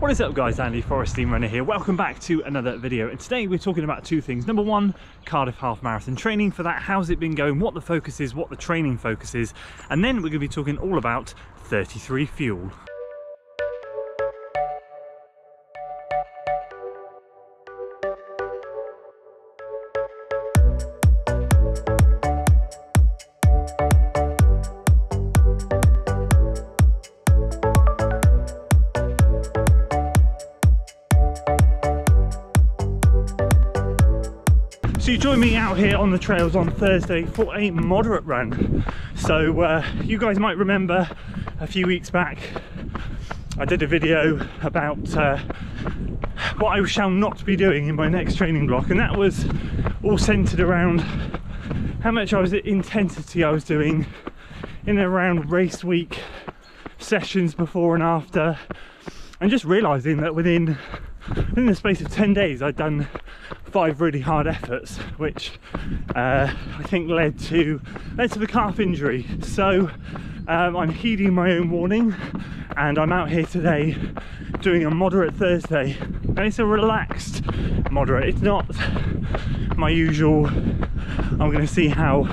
What is up guys, Andy, Forest Steam Runner here. Welcome back to another video, and today we're talking about two things. Number one, Cardiff half marathon training. For that, how's it been going, what the focus is, what the training focus is, and then we're going to be talking all about 33 fuel. So you joined me out here on the trails on Thursday for a moderate run. So you guys might remember a few weeks back I did a video about what I shall not be doing in my next training block, and that was all centered around how much intensity I was doing in and around race week sessions before and after, and just realizing that within the space of 10 days I'd done 5 really hard efforts, which I think led to the calf injury. So I'm heeding my own warning, and I'm out here today doing a moderate Thursday, and it's a relaxed moderate. It's not my usual I'm going to see how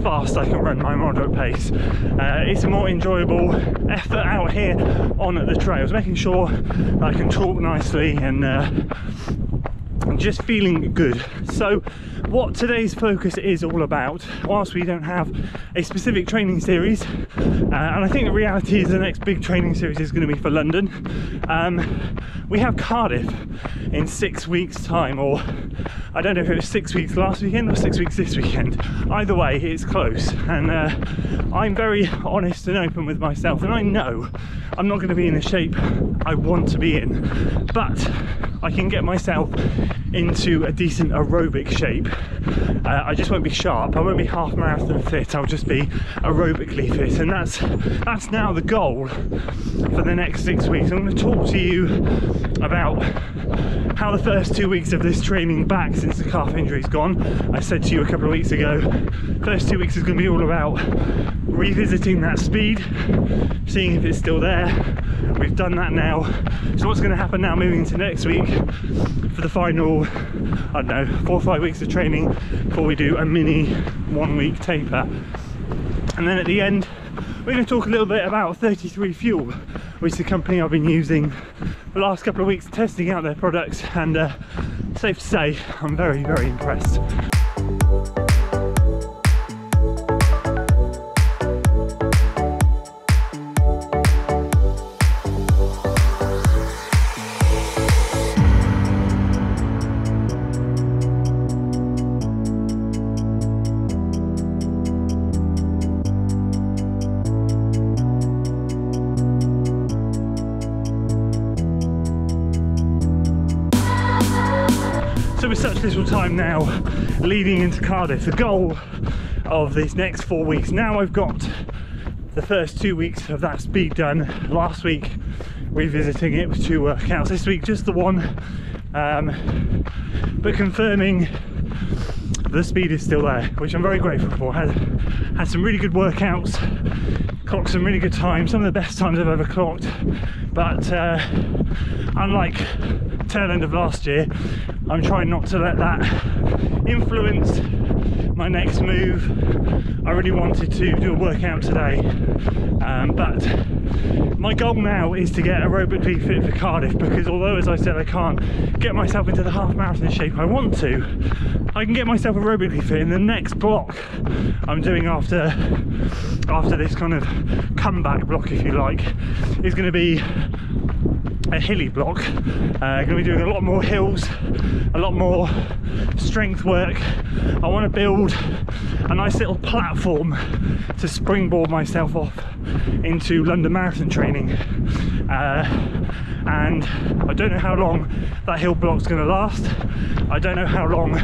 fast I can run my moderate pace. It's a more enjoyable effort out here on the trails, making sure that I can talk nicely and just feeling good. So what today's focus is all about, whilst we don't have a specific training series, and I think the reality is the next big training series is going to be for London, we have Cardiff in 6 weeks time, or I don't know if it was 6 weeks last weekend or 6 weeks this weekend. Either way, it's close, and I'm very honest and open with myself, and I know I'm not going to be in the shape I want to be in, but I can get myself into a decent aerobic shape. I just won't be sharp, I won't be half marathon fit, I'll just be aerobically fit, and that's now the goal for the next 6 weeks. I'm going to talk to you about how the first 2 weeks of this training back since the calf injury's gone. I said to you a couple of weeks ago, first 2 weeks is going to be all about revisiting that speed, seeing if it's still there. We've done that now, so what's going to happen now moving into next week for the final, I don't know, 4 or 5 weeks of training before we do a mini 1 week taper. And then at the end we're going to talk a little bit about 33 Fuel, which is the company I've been using for the last couple of weeks, testing out their products, and safe to say I'm very, very impressed. So with such little time now leading into Cardiff, the goal of these next 4 weeks, now I've got the first 2 weeks of that speed done. Last week revisiting it with 2 workouts, this week just the one, but confirming the speed is still there, which I'm very grateful for. Had some really good workouts, clocked some really good times, some of the best times I've ever clocked, but unlike tail end of last year, I'm trying not to let that influence my next move. I really wanted to do a workout today, but my goal now is to get aerobically fit for Cardiff, because although, as I said, I can't get myself into the half marathon shape I want to, I can get myself aerobically fit in the next block I'm doing after this kind of comeback block, if you like. Is going to be a hilly block. Going to be doing a lot more hills, a lot more strength work. I want to build a nice little platform to springboard myself off into London Marathon training, and I don't know how long that hill block's going to last. I don't know how long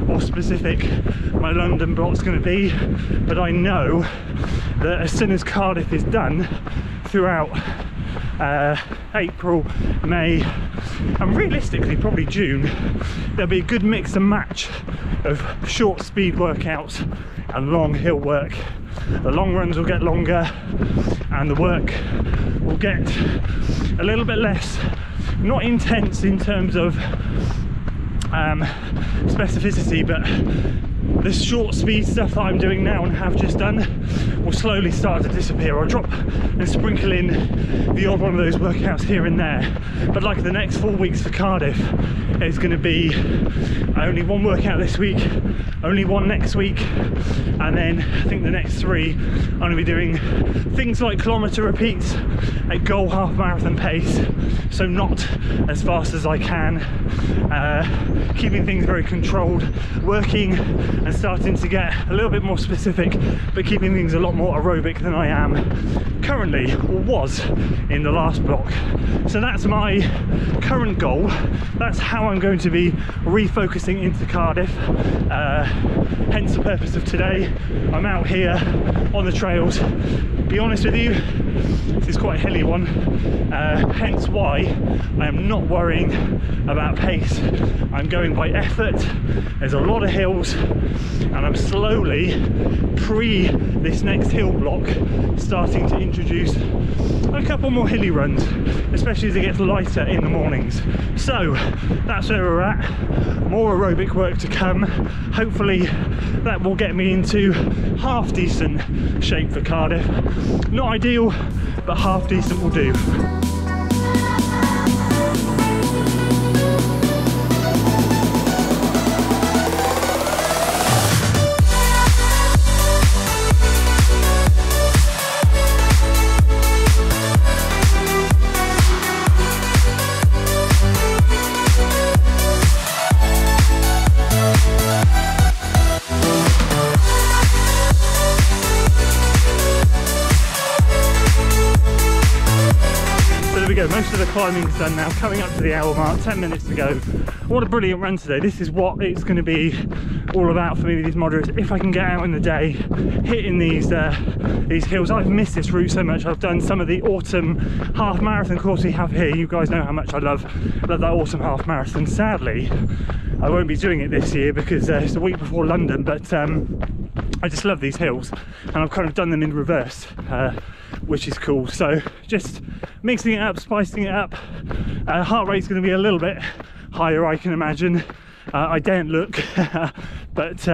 or specific my London block's going to be, but I know that as soon as Cardiff is done, throughout April, May, and realistically probably June, there'll be a good mix and match of short speed workouts and long hill work. The long runs will get longer and the work will get a little bit less not intense in terms of specificity, but the short speed stuff that I'm doing now and have just done will slowly start to disappear. I'll drop and sprinkle in the odd one of those workouts here and there, but like the next 4 weeks for Cardiff, it's going to be only one workout this week, only one next week, and then I think the next 3 I'm going to be doing things like kilometre repeats at goal half marathon pace, so not as fast as I can, keeping things very controlled, working and starting to get a little bit more specific, but keeping things a lot more aerobic than I am currently, or was in the last block. So that's my current goal. That's how I'm going to be refocusing into Cardiff, hence the purpose of today. I'm out here on the trails. Be honest with you, this is quite a hilly one, hence why I am not worrying about pace. I'm going by effort. There's a lot of hills, and I'm slowly, pre this next hill block, starting to introduce a couple more hilly runs, especially as it gets lighter in the mornings. So that's where we're at. More aerobic work to come. Hopefully that will get me into half decent shape for Cardiff. Not ideal, but half decent will do. Most of the climbing is done now, coming up to the hour mark, 10 minutes to go. What a brilliant run today. This is what it's going to be all about for me with these moderates. If I can get out in the day, hitting these hills. I've missed this route so much. I've done some of the autumn half marathon course we have here. You guys know how much I love that autumn half marathon. Sadly, I won't be doing it this year because it's a week before London, but I just love these hills, and I've kind of done them in reverse, which is cool. So just mixing it up, spicing it up. Heart rate's going to be a little bit higher, I can imagine. I daren't look, but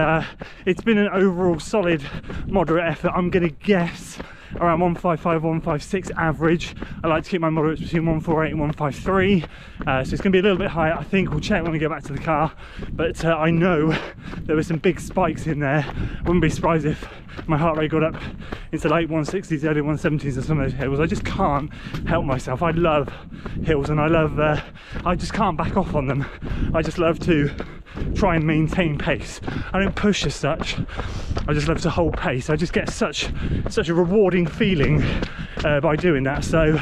it's been an overall solid, moderate effort. I'm going to guess around 155, 156 average. I like to keep my moderates between 148 and 153, so it's going to be a little bit higher. I think we'll check when we get back to the car, but I know there were some big spikes in there. Wouldn't be surprised if my heart rate got up into late 160s, early 170s on some of those hills. I just can't help myself. I love hills, and I love, I just can't back off on them. I just love to try and maintain pace. I don't push as such, I just love to hold pace. I just get such a rewarding feeling by doing that. So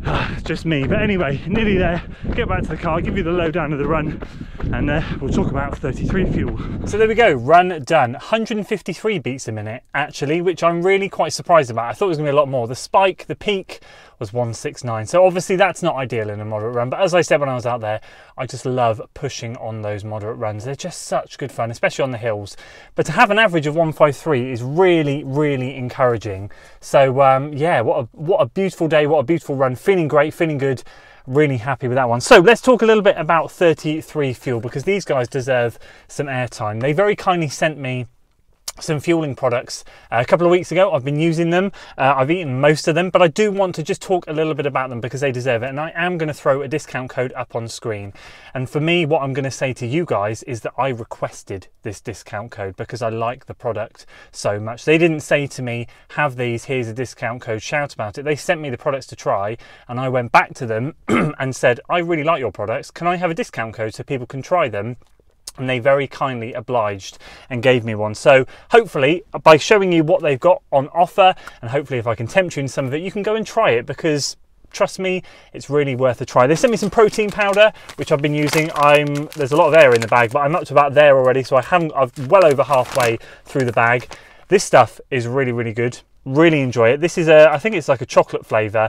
it's just me. But anyway, nearly there. Get back to the car, give you the lowdown of the run, and we'll talk about 33 fuel. So there we go, run done. 153 beats a minute actually, which I'm really quite surprised about. I thought it was going to be a lot more. The spike, the peak was 169, so obviously that's not ideal in a moderate run, but as I said when I was out there, I just love pushing on those moderate runs. They're just such good fun, especially on the hills. But to have an average of 153 is really encouraging. So yeah, what a beautiful day, what a beautiful run. Feeling great, feeling good, really happy with that one. So let's talk a little bit about 33 fuel, because these guys deserve some airtime. They very kindly sent me some fueling products a couple of weeks ago. I've been using them. I've eaten most of them, but I do want to just talk a little bit about them because they deserve it, and I am going to throw a discount code up on screen. And for me, what I'm going to say to you guys is that I requested this discount code because I like the product so much. They didn't say to me, have these, here's a discount code, shout about it. They sent me the products to try, and I went back to them and said, I really like your products, can I have a discount code so people can try them? And they very kindly obliged and gave me one. So hopefully by showing you what they've got on offer, and hopefully if I can tempt you in some of it, you can go and try it, because trust me, it's really worth a try. They sent me some protein powder, which I've been using. There's a lot of air in the bag, but I'm up to about there already, so I'm well over halfway through the bag. This stuff is really good. Really enjoy it. This is I think it's like a chocolate flavour.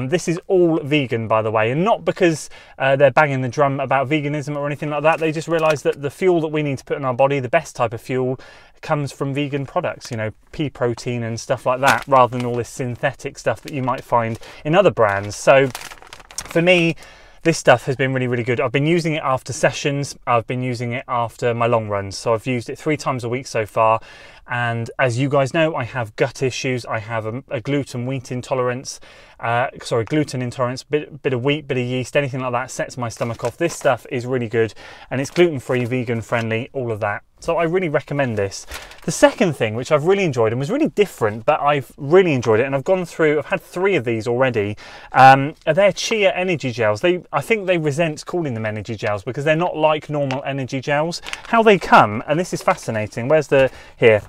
This is all vegan, by the way, and not because they're banging the drum about veganism or anything like that. They just realised that the fuel that we need to put in our body, the best type of fuel, comes from vegan products, you know, pea protein and stuff like that, rather than all this synthetic stuff that you might find in other brands. So for me, this stuff has been really, really good. I've been using it after sessions. I've been using it after my long runs. So I've used it 3 times a week so far. And as you guys know, I have gut issues. I have a gluten intolerance, bit of wheat, bit of yeast, anything like that sets my stomach off. This stuff is really good, and it's gluten-free, vegan-friendly, all of that. So I really recommend this. The second thing, which I've really enjoyed and was really different, but I've really enjoyed it, and I've had 3 of these already, are their chia energy gels. I think they resent calling them energy gels because they're not like normal energy gels. How they come, and this is fascinating, here.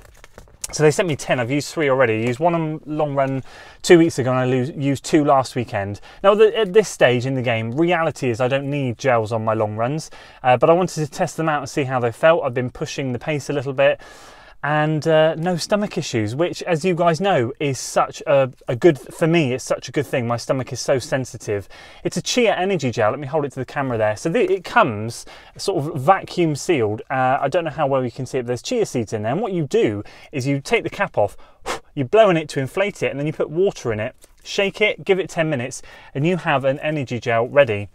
So they sent me 10, I've used 3 already. I used 1 on long run 2 weeks ago, and I used 2 last weekend. Now at this stage in the game, reality is I don't need gels on my long runs, but I wanted to test them out and see how they felt. I've been pushing the pace a little bit, and no stomach issues, which, as you guys know, is such a good, for me, it's such a good thing. My stomach is so sensitive. It's a chia energy gel. Let me hold it to the camera there. So it comes sort of vacuum sealed. I don't know how well you can see it, but there's chia seeds in there. And what you do is you take the cap off, you blow in it to inflate it, and then you put water in it, shake it, give it 10 minutes, and you have an energy gel ready.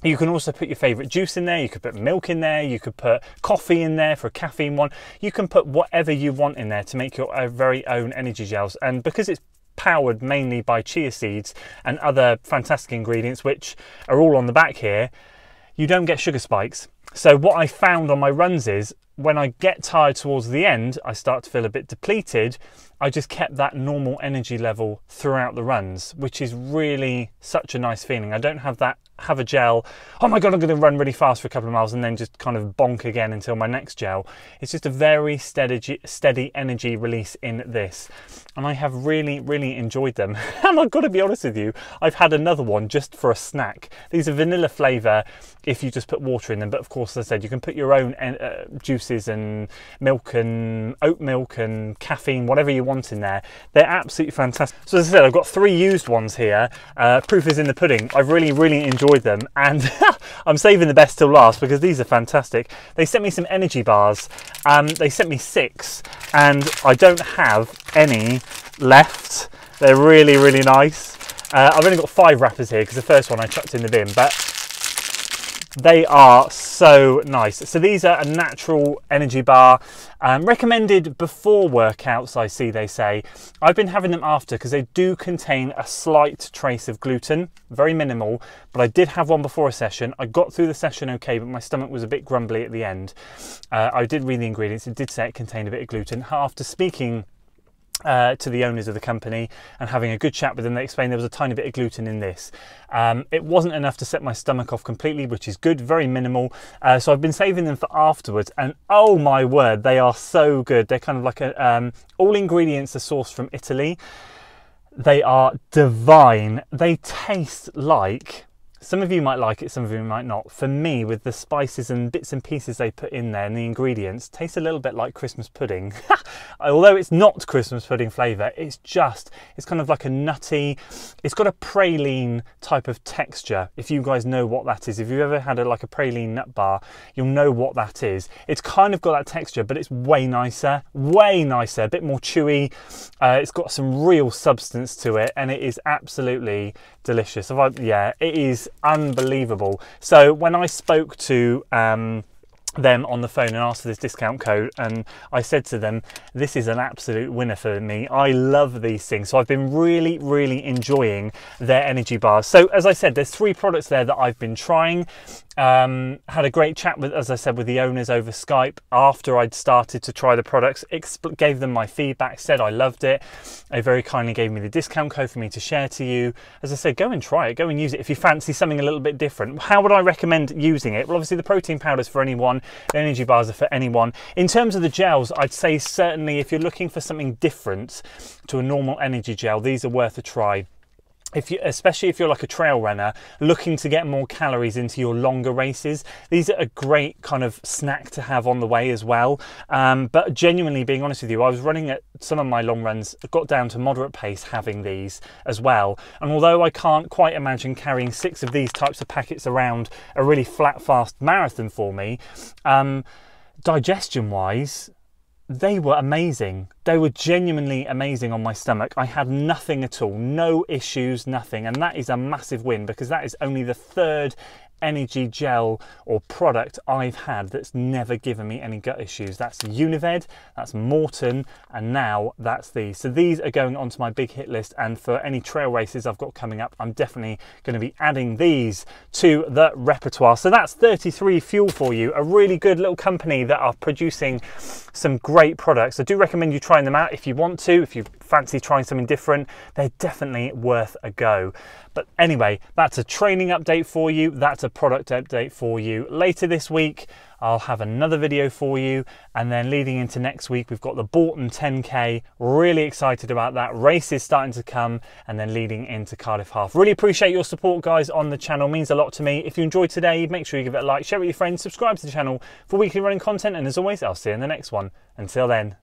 You can also put your favourite juice in there, you could put milk in there, you could put coffee in there for a caffeine one. You can put whatever you want in there to make your very own energy gels. And because it's powered mainly by chia seeds and other fantastic ingredients, which are all on the back here, you don't get sugar spikes. So what I found on my runs is, when I get tired towards the end, I start to feel a bit depleted. I just kept that normal energy level throughout the runs, which is really such a nice feeling. I don't have a gel, oh my God, I'm going to run really fast for a couple of miles and then just kind of bonk again until my next gel. It's just a very steady energy release in this. And I have really, really enjoyed them. And I've got to be honest with you, I've had another one just for a snack. These are vanilla flavour if you just put water in them. But of course, as I said, you can put your own juices and milk and oat milk and caffeine, whatever you want in there. They're absolutely fantastic. So as I said, I've got 3 used ones here. Proof is in the pudding. I've really, really enjoyed them. And I'm saving the best till last because these are fantastic. They sent me some energy bars. They sent me 6, and I don't have any left. They're really, really nice. I've only got 5 wrappers here because the first one I chucked in the bin, but they are so nice. So these are a natural energy bar, recommended before workouts, I see they say. I've been having them after because they do contain a slight trace of gluten, very minimal, but I did have one before a session. I got through the session okay, but my stomach was a bit grumbly at the end. I did read the ingredients. It did say it contained a bit of gluten. After speaking to the owners of the company and having a good chat with them, they explained there was a tiny bit of gluten in this. It wasn't enough to set my stomach off completely, which is good, very minimal. So I've been saving them for afterwards, and oh my word, they are so good. They're kind of like all ingredients are sourced from Italy. They are divine. They taste like, some of you might like it, some of you might not. For me, with the spices and bits and pieces they put in there and the ingredients, tastes a little bit like Christmas pudding. Although it's not Christmas pudding flavour, it's kind of like a nutty, it's got a praline type of texture. If you guys know what that is, if you've ever had like a praline nut bar, you'll know what that is. It's kind of got that texture, but it's way nicer, a bit more chewy. It's got some real substance to it, and it is absolutely delicious. Yeah, it is unbelievable. So when I spoke to them on the phone and asked for this discount code, and I said to them, this is an absolute winner for me. I love these things. So I've been really, really enjoying their energy bars. So as I said, there's 3 products there that I've been trying. Had a great chat with, as I said, with the owners over Skype after I'd started to try the products, gave them my feedback, said I loved it. They very kindly gave me the discount code for me to share to you. As I said, go and try it, go and use it if you fancy something a little bit different. How would I recommend using it? Well, obviously the protein powders for anyone, the energy bars are for anyone. In terms of the gels, I'd say certainly if you're looking for something different to a normal energy gel, these are worth a try. Especially if you're like a trail runner looking to get more calories into your longer races, these are a great kind of snack to have on the way as well. But genuinely, being honest with you, I was running at some of my long runs, got down to moderate pace having these as well. And although I can't quite imagine carrying 6 of these types of packets around a really flat, fast marathon for me, digestion wise, they were amazing. They were genuinely amazing on my stomach. I had nothing at all, no issues, nothing. And that is a massive win, because that is only the third energy gel or product I've had that's never given me any gut issues. That's Unived, that's Morton, and now that's these. So these are going onto my big hit list, and for any trail races I've got coming up, I'm definitely going to be adding these to the repertoire. So that's 33 Fuel for you, a really good little company that are producing some great products. I do recommend you trying them out if you want to, if you fancy trying something different. They're definitely worth a go. But anyway, that's a training update for you, that's a product update for you. Later this week I'll have another video for you, and then leading into next week we've got the Bourton 10K. Really excited about that. Race is starting to come, and then leading into Cardiff Half. Really appreciate your support, guys, on the channel. It means a lot to me. If you enjoyed today, make sure you give it a like, share it with your friends, subscribe to the channel for weekly running content, and as always, I'll see you in the next one. Until then.